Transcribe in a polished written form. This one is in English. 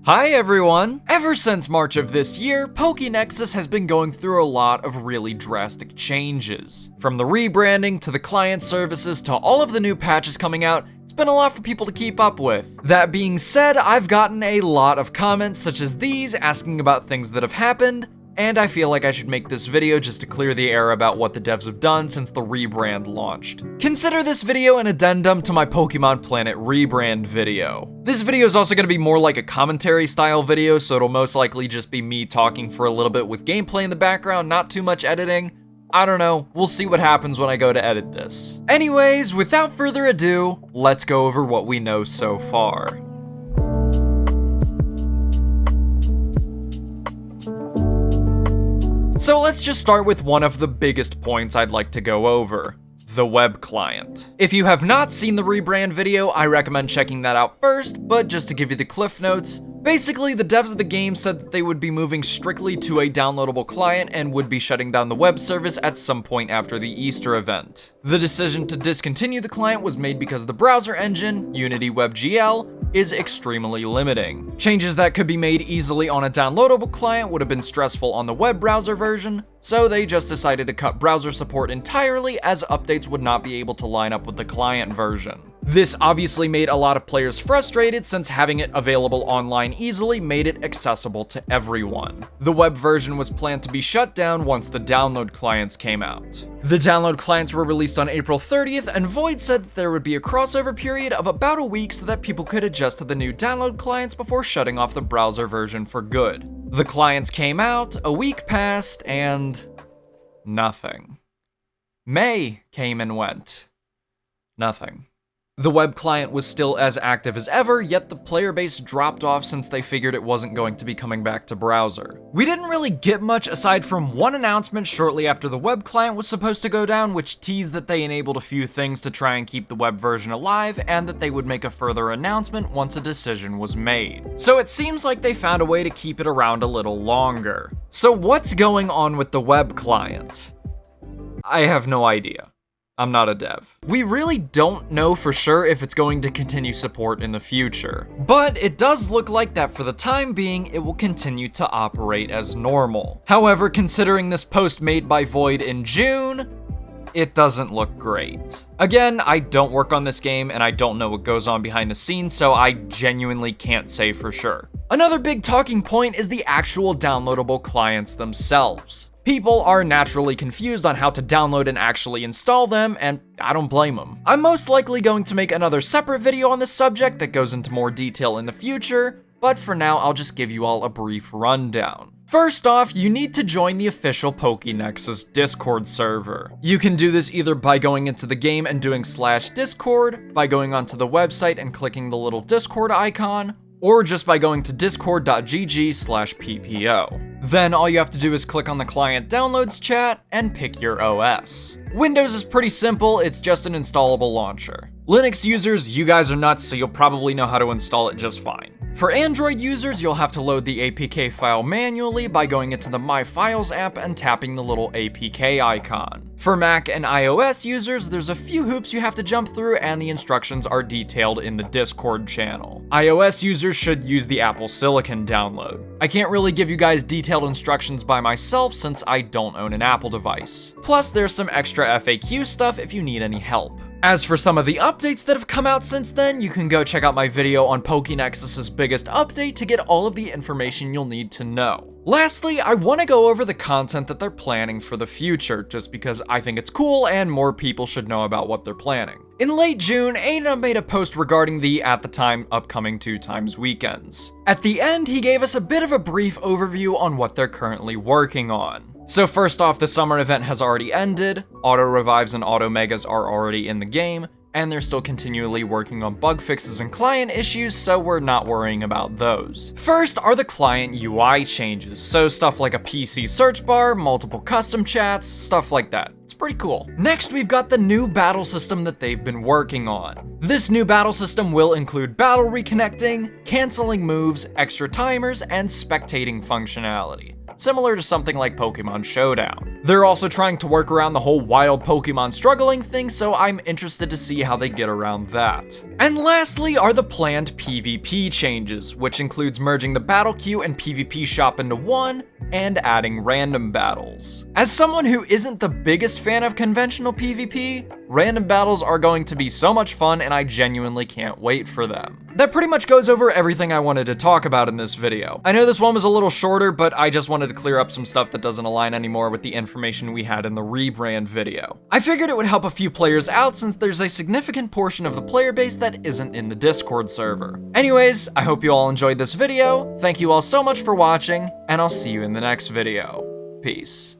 Hi everyone! Ever since March of this year, PokeNexus has been going through a lot of really drastic changes. From the rebranding to the client services to all of the new patches coming out, it's been a lot for people to keep up with. That being said, I've gotten a lot of comments such as these asking about things that have happened, and I feel like I should make this video just to clear the air about what the devs have done since the rebrand launched. Consider this video an addendum to my Pokemon Planet rebrand video. This video is also going to be more like a commentary style video, so it'll most likely just be me talking for a little bit with gameplay in the background, not too much editing. I don't know, we'll see what happens when I go to edit this. Anyways, without further ado, let's go over what we know so far. So let's just start with one of the biggest points I'd like to go over. The web client. If you have not seen the rebrand video, I recommend checking that out first, but just to give you the cliff notes, basically the devs of the game said that they would be moving strictly to a downloadable client and would be shutting down the web service at some point after the Easter event. The decision to discontinue the client was made because the browser engine, Unity WebGL, is extremely limiting. Changes that could be made easily on a downloadable client would have been stressful on the web browser version, so they just decided to cut browser support entirely as updates would not be able to line up with the client version. This obviously made a lot of players frustrated since having it available online easily made it accessible to everyone. The web version was planned to be shut down once the download clients came out. The download clients were released on April 30th, and Void said that there would be a crossover period of about a week so that people could adjust to the new download clients before shutting off the browser version for good. The clients came out, a week passed, and nothing. May came and went. Nothing. The web client was still as active as ever, yet the player base dropped off since they figured it wasn't going to be coming back to browser. We didn't really get much aside from one announcement shortly after the web client was supposed to go down, which teased that they enabled a few things to try and keep the web version alive, and that they would make a further announcement once a decision was made. So it seems like they found a way to keep it around a little longer. So what's going on with the web client? I have no idea. I'm not a dev. We really don't know for sure if it's going to continue support in the future, but it does look like that for the time being, it will continue to operate as normal. However, considering this post made by Void in June, it doesn't look great. Again, I don't work on this game and I don't know what goes on behind the scenes, so I genuinely can't say for sure. Another big talking point is the actual downloadable clients themselves. People are naturally confused on how to download and actually install them, and I don't blame them. I'm most likely going to make another separate video on this subject that goes into more detail in the future, but for now I'll just give you all a brief rundown. First off, you need to join the official PokeNexus Discord server. You can do this either by going into the game and doing /Discord, by going onto the website and clicking the little Discord icon, or just by going to discord.gg/ppo. Then all you have to do is click on the client downloads chat and pick your OS. Windows is pretty simple, it's just an installable launcher. Linux users, you guys are nuts, so you'll probably know how to install it just fine. For Android users, you'll have to load the APK file manually by going into the My Files app and tapping the little APK icon. For Mac and iOS users, there's a few hoops you have to jump through, and the instructions are detailed in the Discord channel. iOS users should use the Apple Silicon download. I can't really give you guys detailed instructions by myself since I don't own an Apple device. Plus, there's some extra FAQ stuff if you need any help. As for some of the updates that have come out since then, you can go check out my video on PokeNexus' biggest update to get all of the information you'll need to know. Lastly, I want to go over the content that they're planning for the future, just because I think it's cool and more people should know about what they're planning. In late June, Ada made a post regarding the, at the time, upcoming 2x weekends. At the end, he gave us a bit of a brief overview on what they're currently working on. So first off, the summer event has already ended, auto revives and auto megas are already in the game, and they're still continually working on bug fixes and client issues, so we're not worrying about those. First are the client UI changes, so stuff like a PC search bar, multiple custom chats, stuff like that. It's pretty cool. Next, we've got the new battle system that they've been working on. This new battle system will include battle reconnecting, canceling moves, extra timers, and spectating functionality. similar to something like Pokemon Showdown. They're also trying to work around the whole wild Pokemon struggling thing, so I'm interested to see how they get around that. And lastly are the planned PvP changes, which includes merging the battle queue and PvP shop into one, and adding random battles. As someone who isn't the biggest fan of conventional PvP, random battles are going to be so much fun and I genuinely can't wait for them. That pretty much goes over everything I wanted to talk about in this video. I know this one was a little shorter, but I just wanted to clear up some stuff that doesn't align anymore with the information we had in the Rebrand video. I figured it would help a few players out since there's a significant portion of the player base that isn't in the Discord server. Anyways, I hope you all enjoyed this video, thank you all so much for watching, and I'll see you in the next video. Peace.